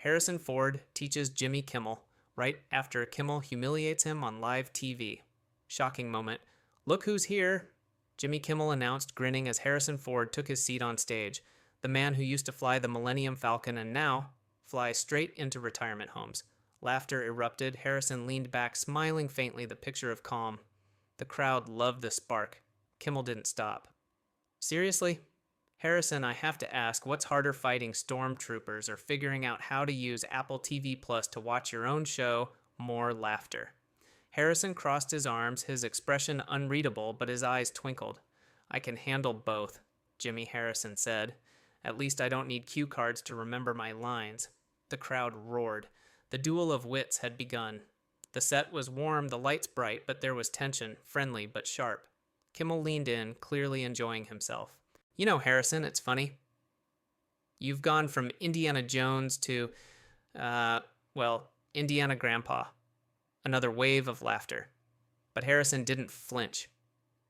Harrison Ford teaches Jimmy Kimmel right after Kimmel humiliates him on live TV. Shocking moment. Look who's here, Jimmy Kimmel announced, grinning as Harrison Ford took his seat on stage. The man who used to fly the Millennium Falcon and now flies straight into retirement homes. Laughter erupted. Harrison leaned back, smiling faintly, the picture of calm. The crowd loved the spark. Kimmel didn't stop. Seriously? Harrison, I have to ask, what's harder, fighting stormtroopers or figuring out how to use Apple TV Plus to watch your own show? More laughter. Harrison crossed his arms, his expression unreadable, but his eyes twinkled. I can handle both, Jimmy Harrison said. At least I don't need cue cards to remember my lines. The crowd roared. The duel of wits had begun. The set was warm, the lights bright, but there was tension, friendly but sharp. Kimmel leaned in, clearly enjoying himself. You know, Harrison, it's funny. You've gone from Indiana Jones to, Indiana Grandpa. Another wave of laughter. But Harrison didn't flinch.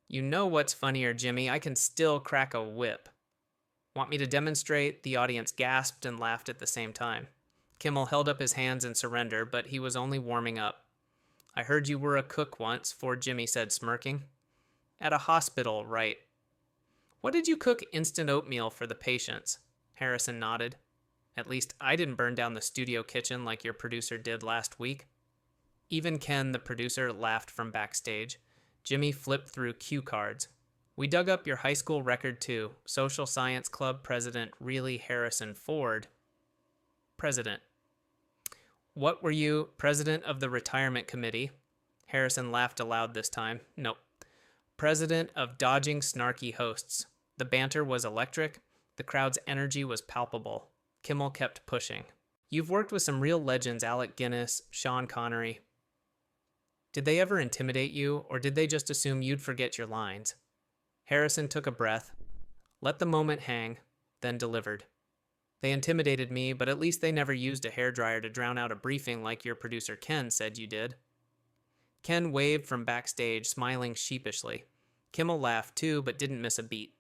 You know what's funnier, Jimmy? I can still crack a whip. Want me to demonstrate? The audience gasped and laughed at the same time. Kimmel held up his hands in surrender, but he was only warming up. I heard you were a cook once, Ford Jimmy said, smirking. At a hospital, right. What did you cook instant oatmeal for the patients? Harrison nodded. At least I didn't burn down the studio kitchen like your producer did last week. Even Ken, the producer, laughed from backstage. Jimmy flipped through cue cards. We dug up your high school record too. Social Science Club president, really Harrison Ford. President. What were you, president of the retirement committee? Harrison laughed aloud this time. Nope. President of dodging snarky hosts. The banter was electric. The crowd's energy was palpable. Kimmel kept pushing. You've worked with some real legends, Alec Guinness, Sean Connery. Did they ever intimidate you, or did they just assume you'd forget your lines? Harrison took a breath, let the moment hang, then delivered. They intimidated me, but at least they never used a hairdryer to drown out a briefing like your producer Ken said you did. Ken waved from backstage, smiling sheepishly. Kimmel laughed too, but didn't miss a beat.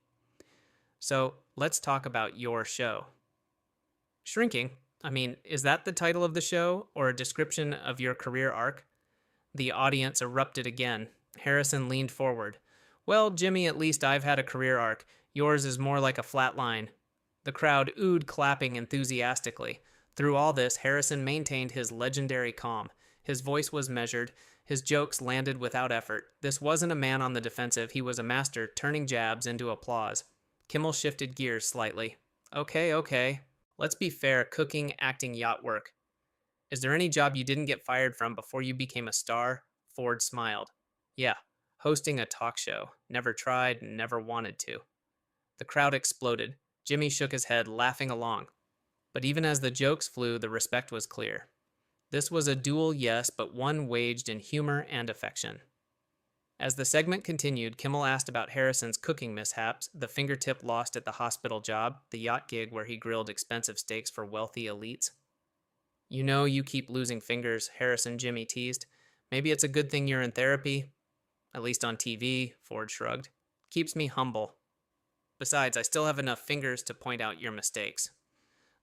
So, let's talk about your show. Shrinking? Is that the title of the show, or a description of your career arc? The audience erupted again. Harrison leaned forward. Well, Jimmy, at least I've had a career arc. Yours is more like a flat line. The crowd oohed, clapping enthusiastically. Through all this, Harrison maintained his legendary calm. His voice was measured. His jokes landed without effort. This wasn't a man on the defensive. He was a master, turning jabs into applause. Kimmel shifted gears slightly. Okay. Let's be fair. Cooking, acting, yacht work. Is there any job you didn't get fired from before you became a star? Ford smiled. Yeah, hosting a talk show. Never tried, never wanted to. The crowd exploded. Jimmy shook his head, laughing along. But even as the jokes flew, the respect was clear. This was a duel, yes, but one waged in humor and affection. As the segment continued, Kimmel asked about Harrison's cooking mishaps, the fingertip lost at the hospital job, the yacht gig where he grilled expensive steaks for wealthy elites. You know you keep losing fingers, Harrison Jimmy teased. Maybe it's a good thing you're in therapy. At least on TV, Ford shrugged. Keeps me humble. Besides, I still have enough fingers to point out your mistakes.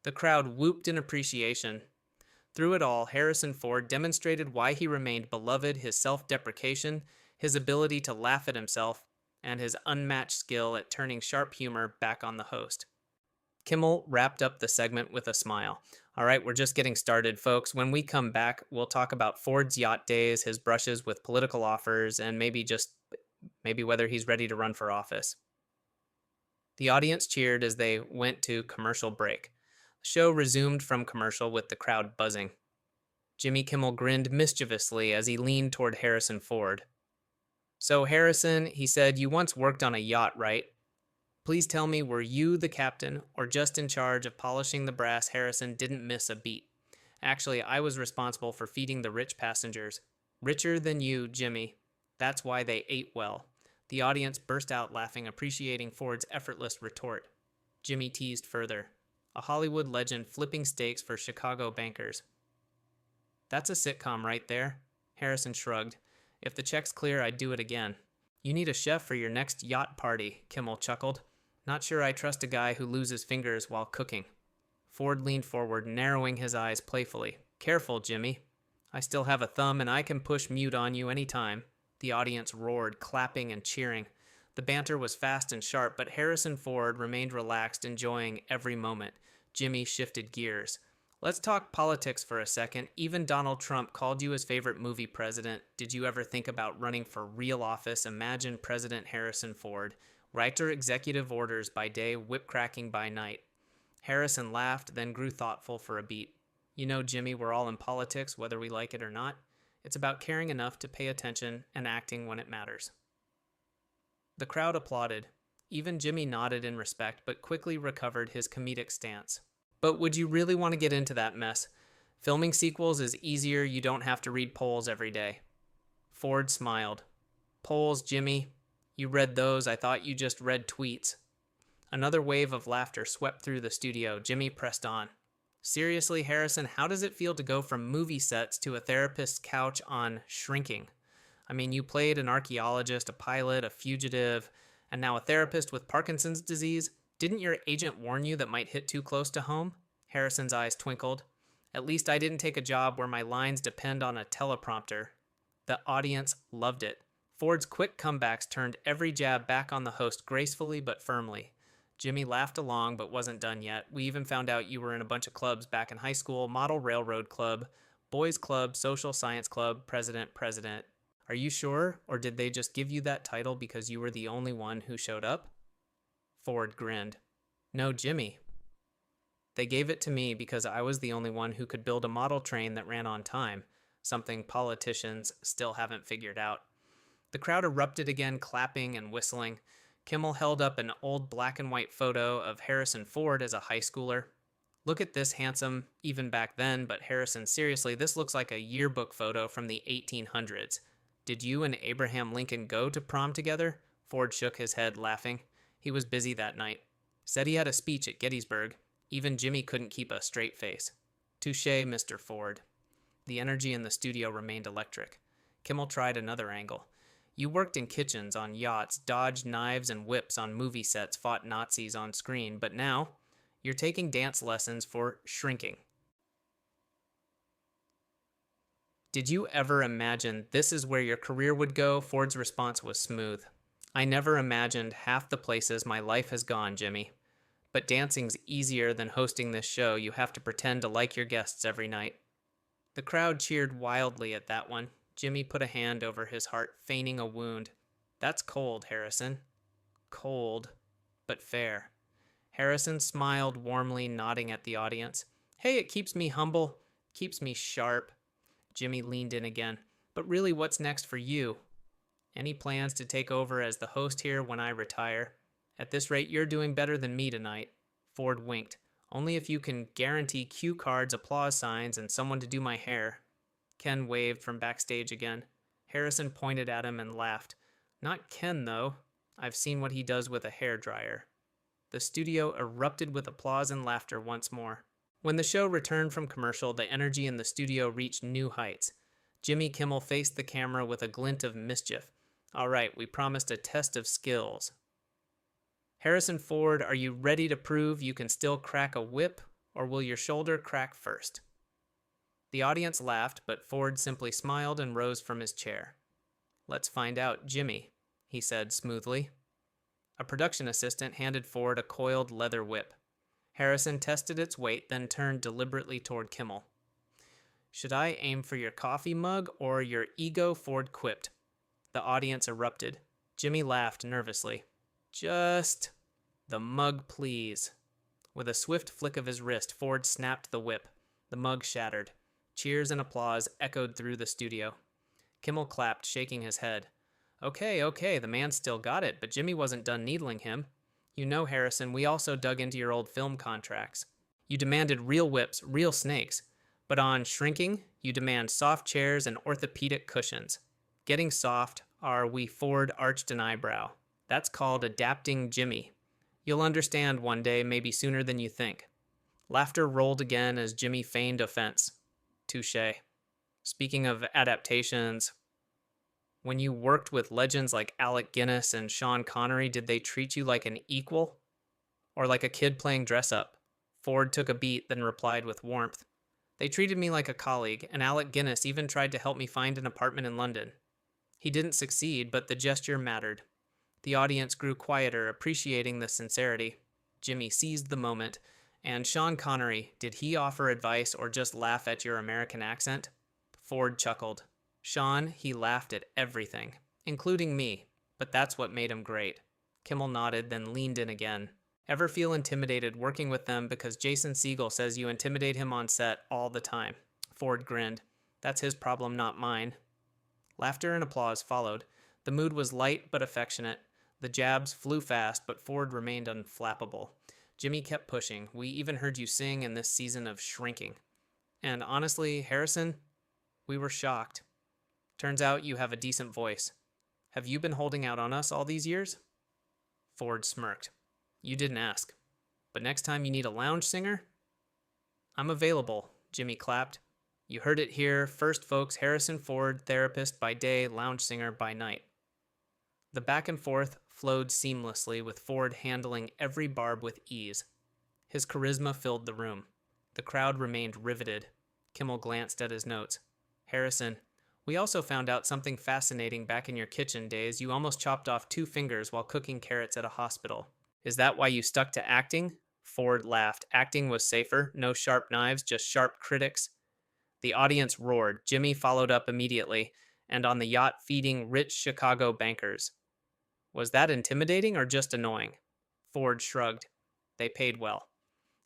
The crowd whooped in appreciation. Through it all, Harrison Ford demonstrated why he remained beloved, his self-deprecation, his ability to laugh at himself, and his unmatched skill at turning sharp humor back on the host. Kimmel wrapped up the segment with a smile. All right, we're just getting started, folks. When we come back, we'll talk about Ford's yacht days, his brushes with political offers, and maybe whether he's ready to run for office. The audience cheered as they went to commercial break. The show resumed from commercial with the crowd buzzing. Jimmy Kimmel grinned mischievously as he leaned toward Harrison Ford. So, Harrison, he said, you once worked on a yacht, right? Please tell me, were you the captain or just in charge of polishing the brass? Harrison didn't miss a beat. Actually, I was responsible for feeding the rich passengers. Richer than you, Jimmy. That's why they ate well. The audience burst out laughing, appreciating Ford's effortless retort. Jimmy teased further. A Hollywood legend flipping steaks for Chicago bankers. That's a sitcom right there. Harrison shrugged. If the check's clear, I'd do it again. You need a chef for your next yacht party, Kimmel chuckled. Not sure I trust a guy who loses fingers while cooking. Ford leaned forward, narrowing his eyes playfully. Careful, Jimmy. I still have a thumb and I can push mute on you any time. The audience roared, clapping and cheering. The banter was fast and sharp, but Harrison Ford remained relaxed, enjoying every moment. Jimmy shifted gears. Let's talk politics for a second. Even Donald Trump called you his favorite movie president. Did you ever think about running for real office? Imagine President Harrison Ford. Writer executive orders by day, whip cracking by night. Harrison laughed, then grew thoughtful for a beat. You know, Jimmy, we're all in politics, whether we like it or not. It's about caring enough to pay attention and acting when it matters. The crowd applauded. Even Jimmy nodded in respect, but quickly recovered his comedic stance. But would you really want to get into that mess? Filming sequels is easier. You don't have to read polls every day. Ford smiled. Polls, Jimmy? You read those. I thought you just read tweets. Another wave of laughter swept through the studio. Jimmy pressed on. Seriously, Harrison, how does it feel to go from movie sets to a therapist's couch on Shrinking? I mean, you played an archaeologist, a pilot, a fugitive, and now a therapist with Parkinson's disease. Didn't your agent warn you that might hit too close to home? Harrison's eyes twinkled. At least I didn't take a job where my lines depend on a teleprompter. The audience loved it. Ford's quick comebacks turned every jab back on the host gracefully but firmly. Jimmy laughed along but wasn't done yet. We even found out you were in a bunch of clubs back in high school: Model Railroad Club, Boys Club, Social Science Club, President. Are you sure, or did they just give you that title because you were the only one who showed up? Ford grinned. No, Jimmy. They gave it to me because I was the only one who could build a model train that ran on time, something politicians still haven't figured out. The crowd erupted again, clapping and whistling. Kimmel held up an old black and white photo of Harrison Ford as a high schooler. Look at this handsome, even back then, but Harrison, seriously, this looks like a yearbook photo from the 1800s. Did you and Abraham Lincoln go to prom together? Ford shook his head, laughing. He was busy that night. Said he had a speech at Gettysburg. Even Jimmy couldn't keep a straight face. Touché, Mr. Ford. The energy in the studio remained electric. Kimmel tried another angle. You worked in kitchens, on yachts, dodged knives and whips on movie sets, fought Nazis on screen, but now you're taking dance lessons for Shrinking. Did you ever imagine this is where your career would go? Ford's response was smooth. I never imagined half the places my life has gone, Jimmy. But dancing's easier than hosting this show. You have to pretend to like your guests every night. The crowd cheered wildly at that one. Jimmy put a hand over his heart, feigning a wound. That's cold, Harrison. Cold, but fair. Harrison smiled warmly, nodding at the audience. Hey, it keeps me humble, keeps me sharp. Jimmy leaned in again. But really, what's next for you? Any plans to take over as the host here when I retire? At this rate, you're doing better than me tonight. Ford winked. Only if you can guarantee cue cards, applause signs, and someone to do my hair. Ken waved from backstage again. Harrison pointed at him and laughed. Not Ken, though. I've seen what he does with a hairdryer. The studio erupted with applause and laughter once more. When the show returned from commercial, the energy in the studio reached new heights. Jimmy Kimmel faced the camera with a glint of mischief. All right, we promised a test of skills. Harrison Ford, are you ready to prove you can still crack a whip, or will your shoulder crack first? The audience laughed, but Ford simply smiled and rose from his chair. Let's find out, Jimmy, he said smoothly. A production assistant handed Ford a coiled leather whip. Harrison tested its weight, then turned deliberately toward Kimmel. Should I aim for your coffee mug or your ego? Ford quipped. The audience erupted. Jimmy laughed nervously. Just the mug, please. With a swift flick of his wrist, Ford snapped the whip. The mug shattered. Cheers and applause echoed through the studio. Kimmel clapped, shaking his head. Okay, the man still got it, but Jimmy wasn't done needling him. You know, Harrison, we also dug into your old film contracts. You demanded real whips, real snakes. But on Shrinking, you demand soft chairs and orthopedic cushions. Getting soft, Ford arched an eyebrow. That's called adapting Jimmy. You'll understand one day, maybe sooner than you think. Laughter rolled again as Jimmy feigned offense. Touché. Speaking of adaptations, when you worked with legends like Alec Guinness and Sean Connery, did they treat you like an equal? Or like a kid playing dress-up? Ford took a beat, then replied with warmth. They treated me like a colleague, and Alec Guinness even tried to help me find an apartment in London. He didn't succeed, but the gesture mattered. The audience grew quieter, appreciating the sincerity. Jimmy seized the moment. And Sean Connery, did he offer advice or just laugh at your American accent? Ford chuckled. Sean, he laughed at everything, including me, but that's what made him great. Kimmel nodded, then leaned in again. Ever feel intimidated working with them because Jason Segel says you intimidate him on set all the time? Ford grinned. That's his problem, not mine. Laughter and applause followed. The mood was light but affectionate. The jabs flew fast, but Ford remained unflappable. Jimmy kept pushing. We even heard you sing in this season of shrinking. And honestly, Harrison, we were shocked. Turns out you have a decent voice. Have you been holding out on us all these years? Ford smirked. You didn't ask. But next time you need a lounge singer? I'm available, Jimmy clapped. You heard it here. First, folks, Harrison Ford, therapist by day, lounge singer by night. The back and forth flowed seamlessly, with Ford handling every barb with ease. His charisma filled the room. The crowd remained riveted. Kimmel glanced at his notes. Harrison, we also found out something fascinating back in your kitchen days. You almost chopped off 2 fingers while cooking carrots at a hospital. Is that why you stuck to acting? Ford laughed. Acting was safer. No sharp knives, just sharp critics. The audience roared. Jimmy followed up immediately, and on the yacht feeding rich Chicago bankers. Was that intimidating or just annoying? Ford shrugged. They paid well.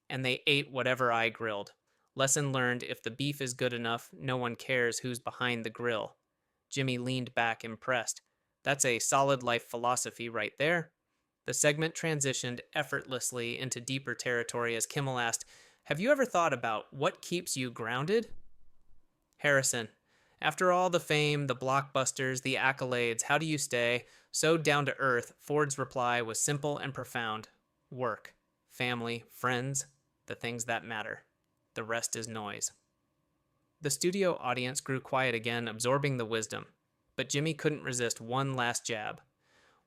And they ate whatever I grilled. Lesson learned, if the beef is good enough, no one cares who's behind the grill. Jimmy leaned back, impressed. That's a solid life philosophy right there. The segment transitioned effortlessly into deeper territory as Kimmel asked, have you ever thought about what keeps you grounded? Harrison, after all the fame, the blockbusters, the accolades, how do you stay so down to earth? Ford's reply was simple and profound. Work, family, friends, the things that matter. The rest is noise. The studio audience grew quiet again, absorbing the wisdom. But Jimmy couldn't resist one last jab.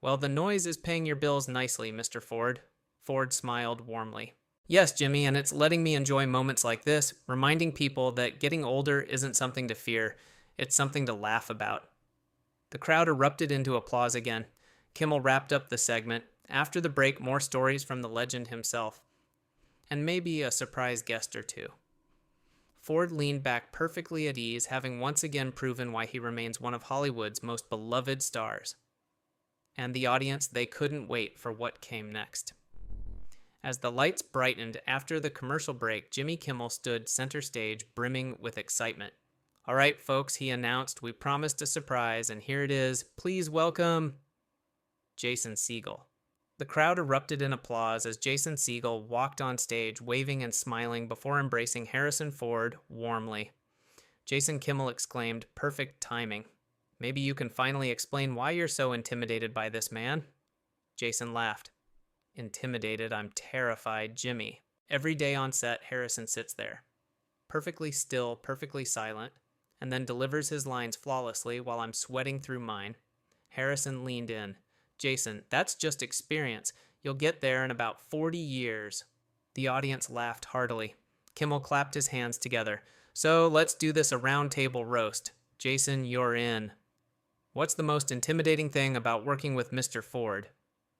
Well, the noise is paying your bills nicely, Mr. Ford. Ford smiled warmly. Yes, Jimmy, and it's letting me enjoy moments like this, reminding people that getting older isn't something to fear. It's something to laugh about. The crowd erupted into applause again. Kimmel wrapped up the segment. After the break, more stories from the legend himself. And maybe a surprise guest or two. Ford leaned back perfectly at ease, having once again proven why he remains one of Hollywood's most beloved stars. And the audience, they couldn't wait for what came next. As the lights brightened after the commercial break, Jimmy Kimmel stood center stage, brimming with excitement. All right, folks, he announced, we promised a surprise, and here it is. Please welcome Jason Segel. The crowd erupted in applause as Jason Segel walked on stage, waving and smiling before embracing Harrison Ford warmly. Jason Kimmel exclaimed, perfect timing. Maybe you can finally explain why you're so intimidated by this man? Jason laughed. Intimidated, I'm terrified, Jimmy. Every day on set, Harrison sits there, perfectly still, perfectly silent, and then delivers his lines flawlessly while I'm sweating through mine. Harrison leaned in. Jason, that's just experience. You'll get there in about 40 years. The audience laughed heartily. Kimmel clapped his hands together. So let's do this a round table roast. Jason, you're in. What's the most intimidating thing about working with Mr. Ford?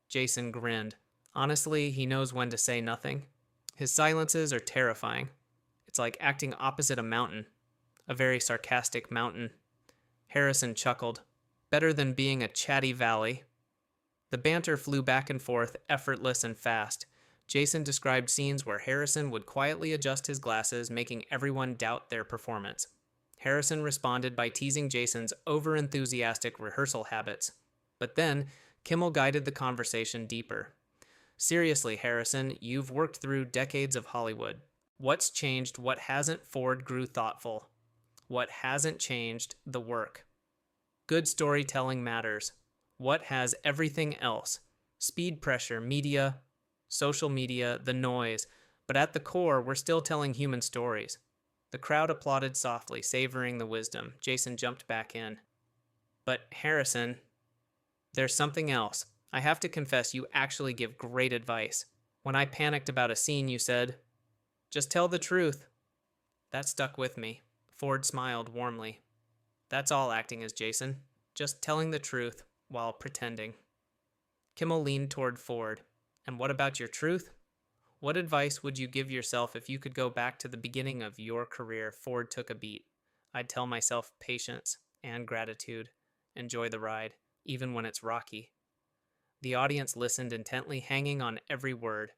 Jason grinned. Honestly, he knows when to say nothing. His silences are terrifying. It's like acting opposite a mountain. A very sarcastic mountain. Harrison chuckled. Better than being a chatty valley. The banter flew back and forth, effortless and fast. Jason described scenes where Harrison would quietly adjust his glasses, making everyone doubt their performance. Harrison responded by teasing Jason's over-enthusiastic rehearsal habits. But then, Kimmel guided the conversation deeper. Seriously, Harrison, you've worked through decades of Hollywood. What's changed? What hasn't? Ford grew thoughtful. What hasn't changed? The work. Good storytelling matters. What has? Everything else. Speed pressure, media, social media, the noise. But at the core, we're still telling human stories. The crowd applauded softly, savoring the wisdom. Jason jumped back in. But Harrison, there's something else. I have to confess, you actually give great advice. When I panicked about a scene, you said, Just tell the truth. That stuck with me. Ford smiled warmly. That's all acting is, Jason. Just telling the truth while pretending. Kimmel leaned toward Ford. And what about your truth? What advice would you give yourself if you could go back to the beginning of your career? Ford took a beat. I'd tell myself patience and gratitude. Enjoy the ride, even when it's rocky. The audience listened intently, hanging on every word.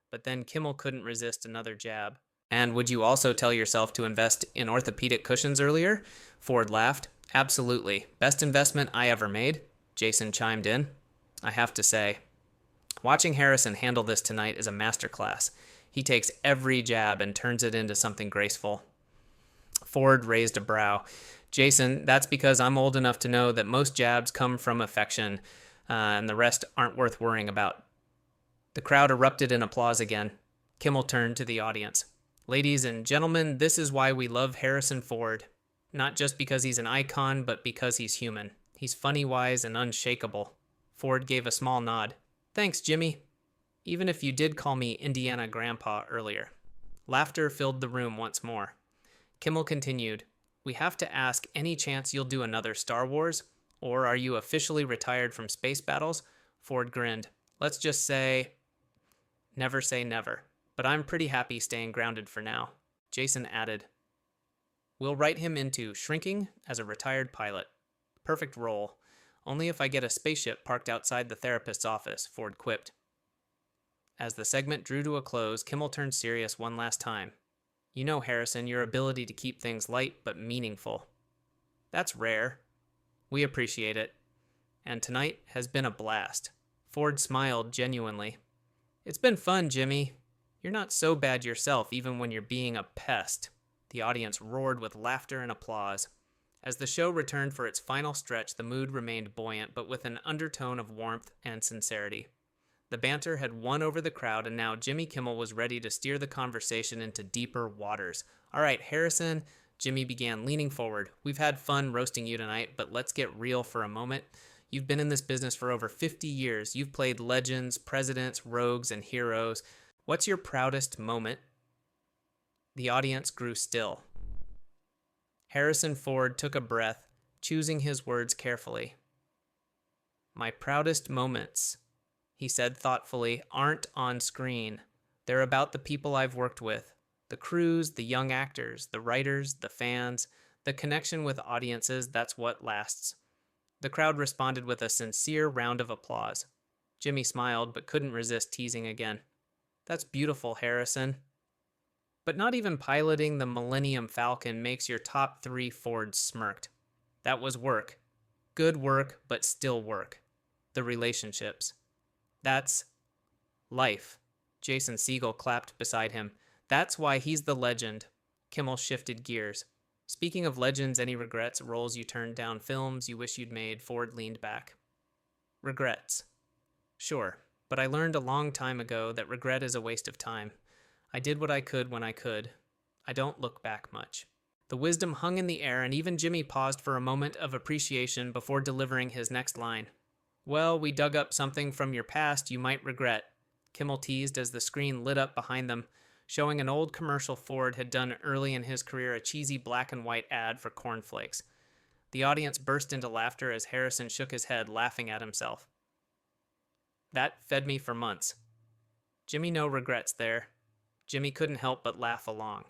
But then Kimmel couldn't resist another jab. And would you also tell yourself to invest in orthopedic cushions earlier? Ford laughed. Absolutely. Best investment I ever made. Jason chimed in. I have to say, watching Harrison handle this tonight is a masterclass. He takes every jab and turns it into something graceful. Ford raised a brow. Jason, that's because I'm old enough to know that most jabs come from affection, and the rest aren't worth worrying about. The crowd erupted in applause again. Kimmel turned to the audience. Ladies and gentlemen, this is why we love Harrison Ford. Not just because he's an icon, but because he's human. He's funny, wise, and unshakable. Ford gave a small nod. Thanks, Jimmy. Even if you did call me Indiana Grandpa earlier. Laughter filled the room once more. Kimmel continued. We have to ask, any chance you'll do another Star Wars? Or are you officially retired from space battles? Ford grinned. Let's just say... Never say never. But I'm pretty happy staying grounded for now. Jason added. We'll write him into Shrinking as a retired pilot. Perfect role. Only if I get a spaceship parked outside the therapist's office, Ford quipped. As the segment drew to a close, Kimmel turned serious one last time. You know, Harrison, your ability to keep things light but meaningful. That's rare. We appreciate it. And tonight has been a blast. Ford smiled genuinely. It's been fun, Jimmy. You're not so bad yourself, even when you're being a pest. The audience roared with laughter and applause. As the show returned for its final stretch, the mood remained buoyant, but with an undertone of warmth and sincerity. The banter had won over the crowd, and now Jimmy Kimmel was ready to steer the conversation into deeper waters. All right, Harrison, Jimmy began, leaning forward. We've had fun roasting you tonight, but let's get real for a moment. You've been in this business for over 50 years. You've played legends, presidents, rogues, and heroes. What's your proudest moment? The audience grew still. Harrison Ford took a breath, choosing his words carefully. My proudest moments, he said thoughtfully, aren't on screen. They're about the people I've worked with. The crews, the young actors, the writers, the fans, the connection with audiences, that's what lasts. The crowd responded with a sincere round of applause. Jimmy smiled, but couldn't resist teasing again. That's beautiful, Harrison. But not even piloting the Millennium Falcon makes your top 3, Ford smirked. That was work. Good work, but still work. The relationships. That's life. Jason Segel clapped beside him. That's why he's the legend. Kimmel shifted gears. Speaking of legends, any regrets, roles you turned down, films you wish you'd made? Ford leaned back. Regrets. Sure, but I learned a long time ago that regret is a waste of time. I did what I could when I could. I don't look back much. The wisdom hung in the air, and even Jimmy paused for a moment of appreciation before delivering his next line. Well, we dug up something from your past you might regret, Kimmel teased as the screen lit up behind them, showing an old commercial Ford had done early in his career, a cheesy black and white ad for cornflakes. The audience burst into laughter as Harrison shook his head, laughing at himself. That fed me for months. Jimmy, no regrets there. Jimmy couldn't help but laugh along.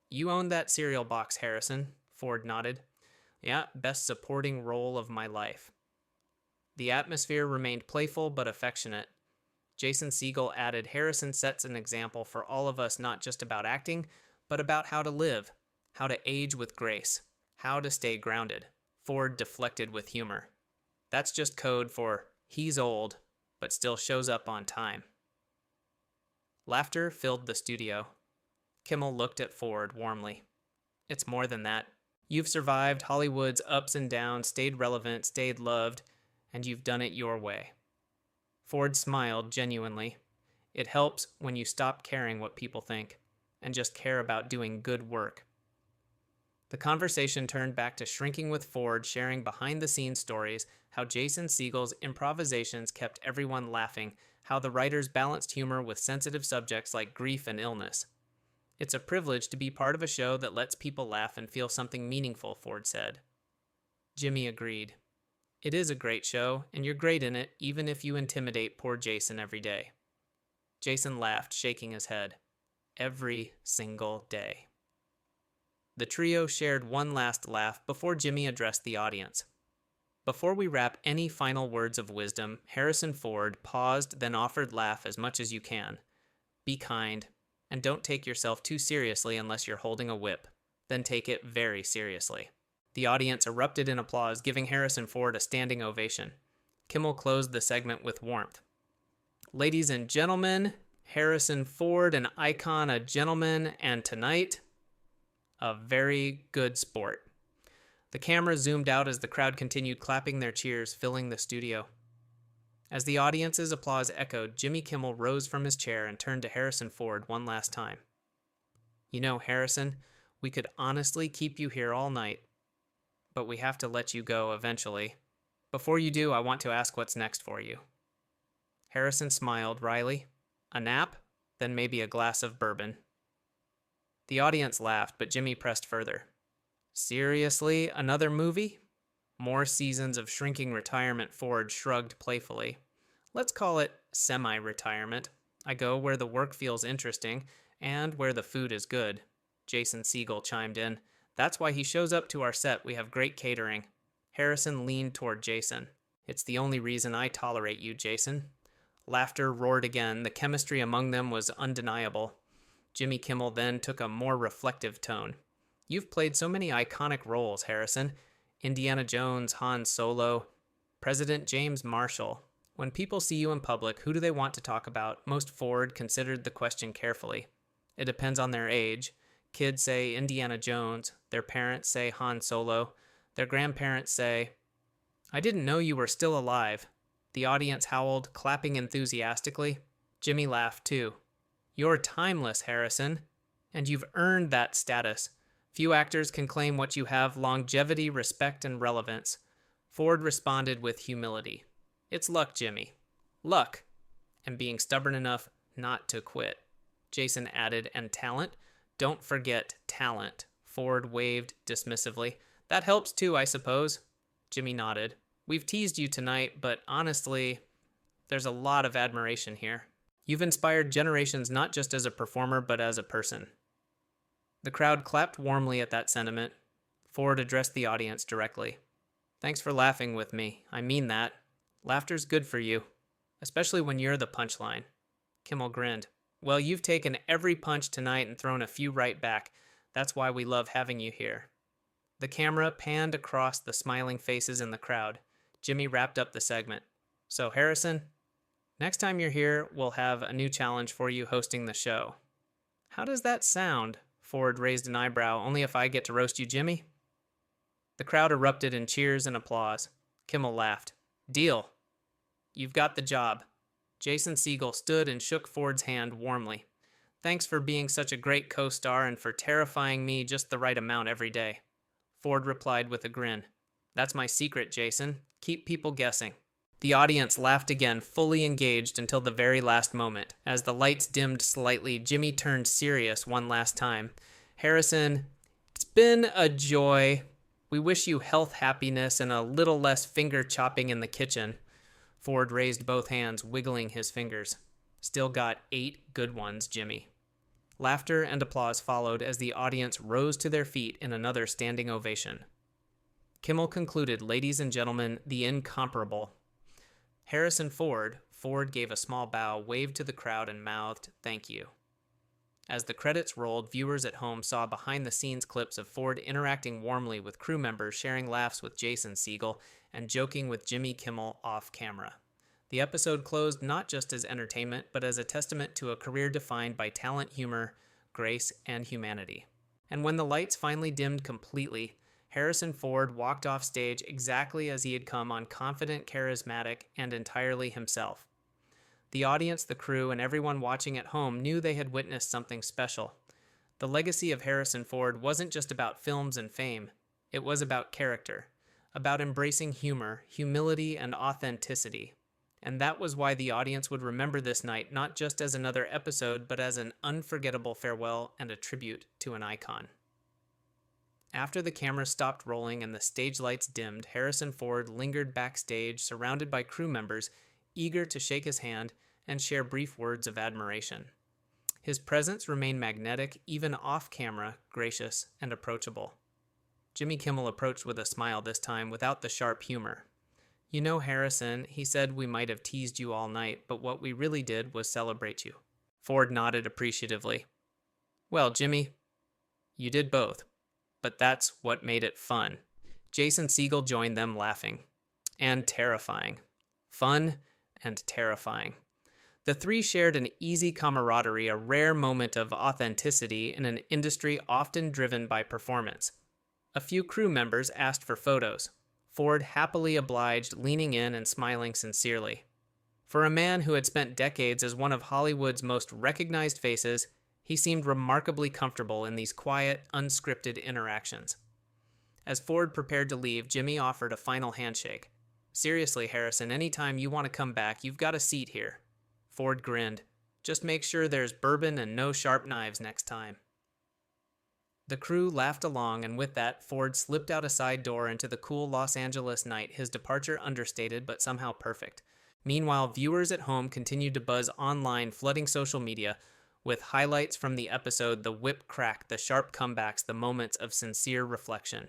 You owned that cereal box, Harrison, Ford nodded. Yeah, best supporting role of my life. The atmosphere remained playful but affectionate. Jason Segel added, Harrison sets an example for all of us, not just about acting, but about how to live, how to age with grace, how to stay grounded. Ford deflected with humor. That's just code for he's old, but still shows up on time. Laughter filled the studio. Kimmel looked at Ford warmly. It's more than that. You've survived Hollywood's ups and downs, stayed relevant, stayed loved, and you've done it your way. Ford smiled genuinely. It helps when you stop caring what people think and just care about doing good work. The conversation turned back to Shrinking with Ford, sharing behind-the-scenes stories, how Jason Segel's improvisations kept everyone laughing, how the writers balanced humor with sensitive subjects like grief and illness. It's a privilege to be part of a show that lets people laugh and feel something meaningful, Ford said. Jimmy agreed. It is a great show, and you're great in it, even if you intimidate poor Jason every day. Jason laughed, shaking his head. Every single day. The trio shared one last laugh before Jimmy addressed the audience. Before we wrap any final words of wisdom, Harrison Ford paused, then offered laugh as much as you can. Be kind, and don't take yourself too seriously unless you're holding a whip. Then take it very seriously. The audience erupted in applause, giving Harrison Ford a standing ovation. Kimmel closed the segment with warmth. Ladies and gentlemen, Harrison Ford, an icon, a gentleman, and tonight, a very good sport. The camera zoomed out as the crowd continued clapping their cheers, filling the studio. As the audience's applause echoed, Jimmy Kimmel rose from his chair and turned to Harrison Ford one last time. You know, Harrison, we could honestly keep you here all night, but we have to let you go eventually. Before you do, I want to ask what's next for you. Harrison smiled wryly. A nap, then maybe a glass of bourbon. The audience laughed, but Jimmy pressed further. Seriously, another movie? More seasons of shrinking retirement, Ford shrugged playfully. Let's call it semi-retirement. I go where the work feels interesting and where the food is good. Jason Segel chimed in. That's why he shows up to our set. We have great catering. Harrison leaned toward Jason. It's the only reason I tolerate you, Jason. Laughter roared again. The chemistry among them was undeniable. Jimmy Kimmel then took a more reflective tone. You've played so many iconic roles, Harrison. Indiana Jones, Han Solo, President James Marshall. When people see you in public, who do they want to talk about? Most Ford considered the question carefully. It depends on their age. Kids say Indiana Jones. Their parents say Han Solo. Their grandparents say, I didn't know you were still alive. The audience howled, clapping enthusiastically. Jimmy laughed too. You're timeless, Harrison, and you've earned that status. Few actors can claim what you have: longevity, respect, and relevance. Ford responded with humility. It's luck, Jimmy. Luck. And being stubborn enough not to quit. Jason added, and talent. Don't forget talent. Ford waved dismissively. That helps too, I suppose. Jimmy nodded. We've teased you tonight, but honestly, there's a lot of admiration here. You've inspired generations not just as a performer, but as a person. The crowd clapped warmly at that sentiment. Ford addressed the audience directly. Thanks for laughing with me. I mean that. Laughter's good for you, especially when you're the punchline. Kimmel grinned. Well, you've taken every punch tonight and thrown a few right back. That's why we love having you here. The camera panned across the smiling faces in the crowd. Jimmy wrapped up the segment. So, Harrison, next time you're here, we'll have a new challenge for you hosting the show. How does that sound? Ford raised an eyebrow. Only if I get to roast you, Jimmy? The crowd erupted in cheers and applause. Kimmel laughed. Deal. You've got the job. Jason Segel stood and shook Ford's hand warmly. Thanks for being such a great co-star and for terrifying me just the right amount every day. Ford replied with a grin. That's my secret, Jason. Keep people guessing. The audience laughed again, fully engaged until the very last moment. As the lights dimmed slightly, Jimmy turned serious one last time. Harrison, it's been a joy. We wish you health, happiness, and a little less finger chopping in the kitchen. Ford raised both hands, wiggling his fingers. Still got 8 good ones, Jimmy. Laughter and applause followed as the audience rose to their feet in another standing ovation. Kimmel concluded, ladies and gentlemen, the incomparable Harrison Ford. Ford gave a small bow, waved to the crowd, and mouthed, thank you. As the credits rolled, viewers at home saw behind-the-scenes clips of Ford interacting warmly with crew members, sharing laughs with Jason Segel, and joking with Jimmy Kimmel off-camera. The episode closed not just as entertainment, but as a testament to a career defined by talent, humor, grace, and humanity. And when the lights finally dimmed completely, Harrison Ford walked off stage exactly as he had come on, confident, charismatic, and entirely himself. The audience, the crew, and everyone watching at home knew they had witnessed something special. The legacy of Harrison Ford wasn't just about films and fame. It was about character, about embracing humor, humility, and authenticity. And that was why the audience would remember this night not just as another episode, but as an unforgettable farewell and a tribute to an icon. After the camera stopped rolling and the stage lights dimmed, Harrison Ford lingered backstage, surrounded by crew members, eager to shake his hand and share brief words of admiration. His presence remained magnetic, even off-camera, gracious, and approachable. Jimmy Kimmel approached with a smile this time, without the sharp humor. "You know, Harrison, he said we might have teased you all night, but what we really did was celebrate you." Ford nodded appreciatively. "Well, Jimmy, you did both, but that's what made it fun." Jason Segel joined them, laughing. And terrifying. Fun and terrifying. The three shared an easy camaraderie, a rare moment of authenticity in an industry often driven by performance. A few crew members asked for photos. Ford happily obliged, leaning in and smiling sincerely. For a man who had spent decades as one of Hollywood's most recognized faces, he seemed remarkably comfortable in these quiet, unscripted interactions. As Ford prepared to leave, Jimmy offered a final handshake. "Seriously, Harrison, anytime you want to come back, you've got a seat here." Ford grinned. "Just make sure there's bourbon and no sharp knives next time." The crew laughed along, and with that, Ford slipped out a side door into the cool Los Angeles night, his departure understated but somehow perfect. Meanwhile, viewers at home continued to buzz online, flooding social media with highlights from the episode, the whip crack, the sharp comebacks, the moments of sincere reflection.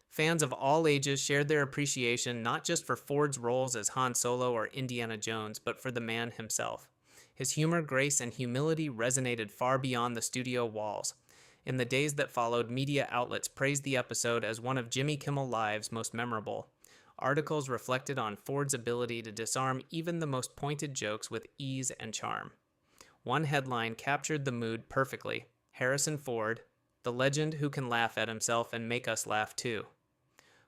Fans of all ages shared their appreciation not just for Ford's roles as Han Solo or Indiana Jones, but for the man himself. His humor, grace, and humility resonated far beyond the studio walls. In the days that followed, media outlets praised the episode as one of Jimmy Kimmel Live's most memorable. Articles reflected on Ford's ability to disarm even the most pointed jokes with ease and charm. One headline captured the mood perfectly: "Harrison Ford, the legend who can laugh at himself and make us laugh too."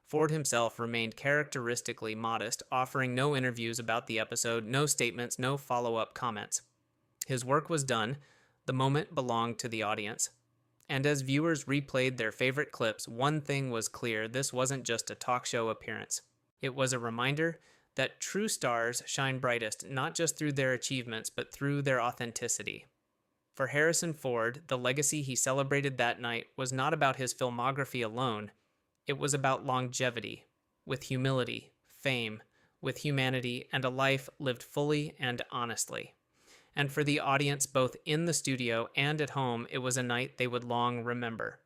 Ford himself remained characteristically modest, offering no interviews about the episode, no statements, no follow-up comments. His work was done. The moment belonged to the audience. And as viewers replayed their favorite clips, one thing was clear: this wasn't just a talk show appearance. It was a reminder that true stars shine brightest not just through their achievements, but through their authenticity. For Harrison Ford, the legacy he celebrated that night was not about his filmography alone. It was about longevity, with humility, fame, with humanity, and a life lived fully and honestly. And for the audience, both in the studio and at home, it was a night they would long remember.